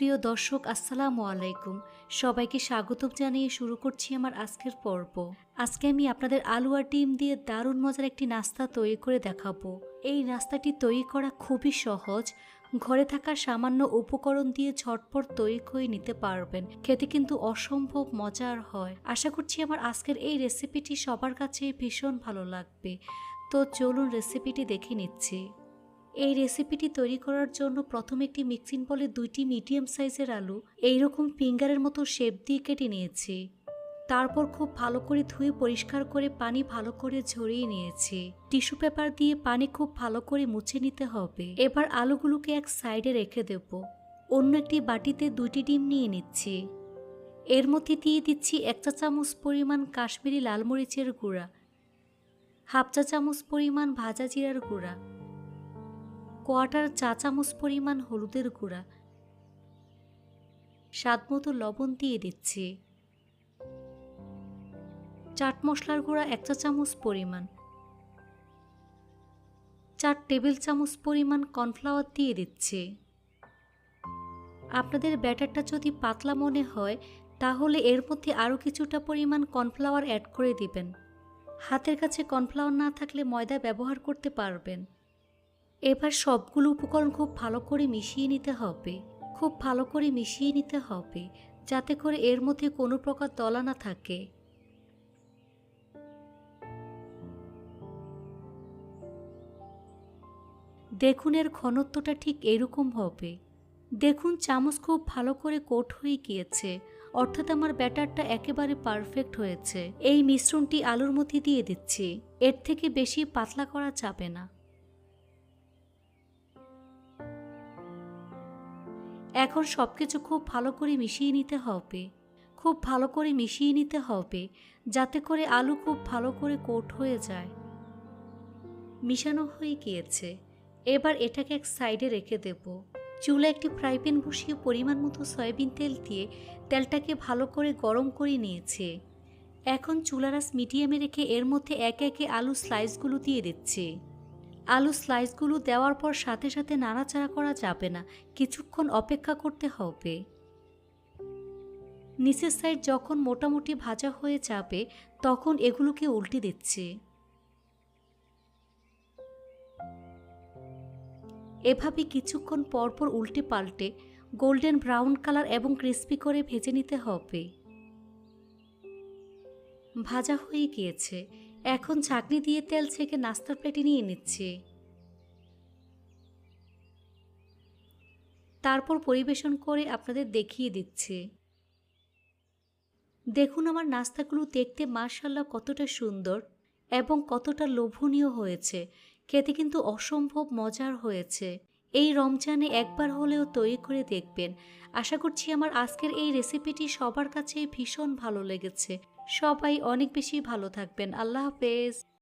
প্রিয় দর্শক, আসসালামু আলাইকুম। সবাইকে স্বাগতম জানিয়ে শুরু করছি আমার আজকের পর্ব। আজকে আমি আপনাদের আলু আর ডিম দিয়ে দারুণ মজার একটি নাস্তা তৈরি করে দেখাবো। এই নাস্তাটি তৈরি করা খুবই সহজ। ঘরে থাকা সামান্য উপকরণ দিয়ে ঝটপট তৈরি করে নিতে পারবেন। খেতে কিন্তু অসম্ভব মজার হয়। আশা করছি আমার আজকের এই রেসিপিটি সবার কাছে ভীষণ ভালো লাগবে। তো চলুন রেসিপিটি দেখে নিচ্ছি। এই রেসিপিটি তৈরি করার জন্য প্রথমে একটি মিক্সিং বলে 2টি মিডিয়াম সাইজের আলু এইরকম ফিঙ্গারের মতো শেপ দিয়ে কেটে নিয়েছি। তারপর খুব ভালো করে ধুয়ে পরিষ্কার করে পানি ভালো করে ঝরিয়ে নিয়েছি। টিস্যু পেপার দিয়ে পানি খুব ভালো করে মুছে নিতে হবে। এবার আলুগুলোকে এক সাইডে রেখে দেব। অন্য একটি বাটিতে 2টি ডিম নিয়ে নিচ্ছি। এর মধ্যে দিয়ে দিচ্ছি 1 চা চামচ পরিমাণ কাশ্মীরি লাল মরিচের গুঁড়া, হাফ চা চামচ পরিমাণ ভাজা জিরার গুঁড়া, 1/4 চা চামচ পরিমাণ হলুদের গুঁড়া, স্বাদমতো লবণ দিয়ে দিচ্ছি। চাট মশলার গুঁড়া 1 চা চামচ পরিমাণ, 4 টেবিল চামচ পরিমাণ কর্নফ্লাওয়ার দিয়ে দিচ্ছি। আপনাদের ব্যাটারটা যদি পাতলা মনে হয় তাহলে এর মধ্যে আরও কিছুটা পরিমাণ কর্নফ্লাওয়ার অ্যাড করে দিবেন। হাতের কাছে কর্নফ্লাওয়ার না থাকলে ময়দা ব্যবহার করতে পারবেন। এবার সবগুলো উপকরণ খুব ভালো করে মিশিয়ে নিতে হবে। খুব ভালো করে মিশিয়ে নিতে হবে যাতে করে এর মধ্যে কোনো প্রকার দলা না থাকে। দেখুন এর ঘনত্বটা ঠিক এরকম হবে। দেখুন চামচ খুব ভালো করে কোট হয়ে গিয়েছে, অর্থাৎ আমার ব্যাটারটা একেবারে পারফেক্ট হয়েছে। এই মিশ্রণটি আলুর মধ্যে দিয়ে দিচ্ছি। এর থেকে বেশি পাতলা করা যাবে না। এখন সবকিছু খুব ভালো করে মিশিয়ে নিতে হবে। খুব ভালো করে মিশিয়ে নিতে হবে যাতে করে আলু খুব ভালো করে কোট হয়ে যায়। মিশানো হয়ে গিয়েছে। এবার এটাকে এক সাইডে রেখে দেব। চুলা একটি ফ্রাই প্যান বসিয়ে পরিমাণ মতো সয়াবিন তেল দিয়ে তেলটাকে ভালো করে গরম করে নিয়েছে। এখন চুলার আঁচ মিডিয়ামে রেখে এর মধ্যে একে একে আলু স্লাইসগুলো দিয়ে দিচ্ছি। আলু স্লাইসগুলো দেওয়ার পর সাথে সাথে নাড়াচাড়া করা যাবে না, কিছুক্ষণ অপেক্ষা করতে হবে। নিচের সাইড যখন মোটামুটি ভাজা হয়ে যাবে তখন এগুলোকে উল্টে দিচ্ছি। এভাবে কিছুক্ষণ পরপর উল্টে পাল্টে গোল্ডেন ব্রাউন কালার এবং ক্রিস্পি করে ভেজে নিতে হবে। ভাজা হয়ে গিয়েছে। এখন ছাঁকনি দিয়ে তেল ছেঁকে নাস্তার প্লেটে নিয়ে নিচ্ছি। তারপর পরিবেশন করে আপনাদের দেখিয়ে দিচ্ছি। দেখুন আমার নাস্তাগুলো দেখতে মাশাআল্লাহ কতটা সুন্দর এবং কতটা লোভনীয় হয়েছে। খেতে কিন্তু অসম্ভব মজার হয়েছে। এই রমজানে একবার হলেও তৈরি করে দেখবেন। আশা করছি আমার আজকের এই রেসিপিটি সবার কাছে ভীষণ ভালো লেগেছে। সবাই অনেক বেশি ভালো থাকবেন। আল্লাহ হাফেজ।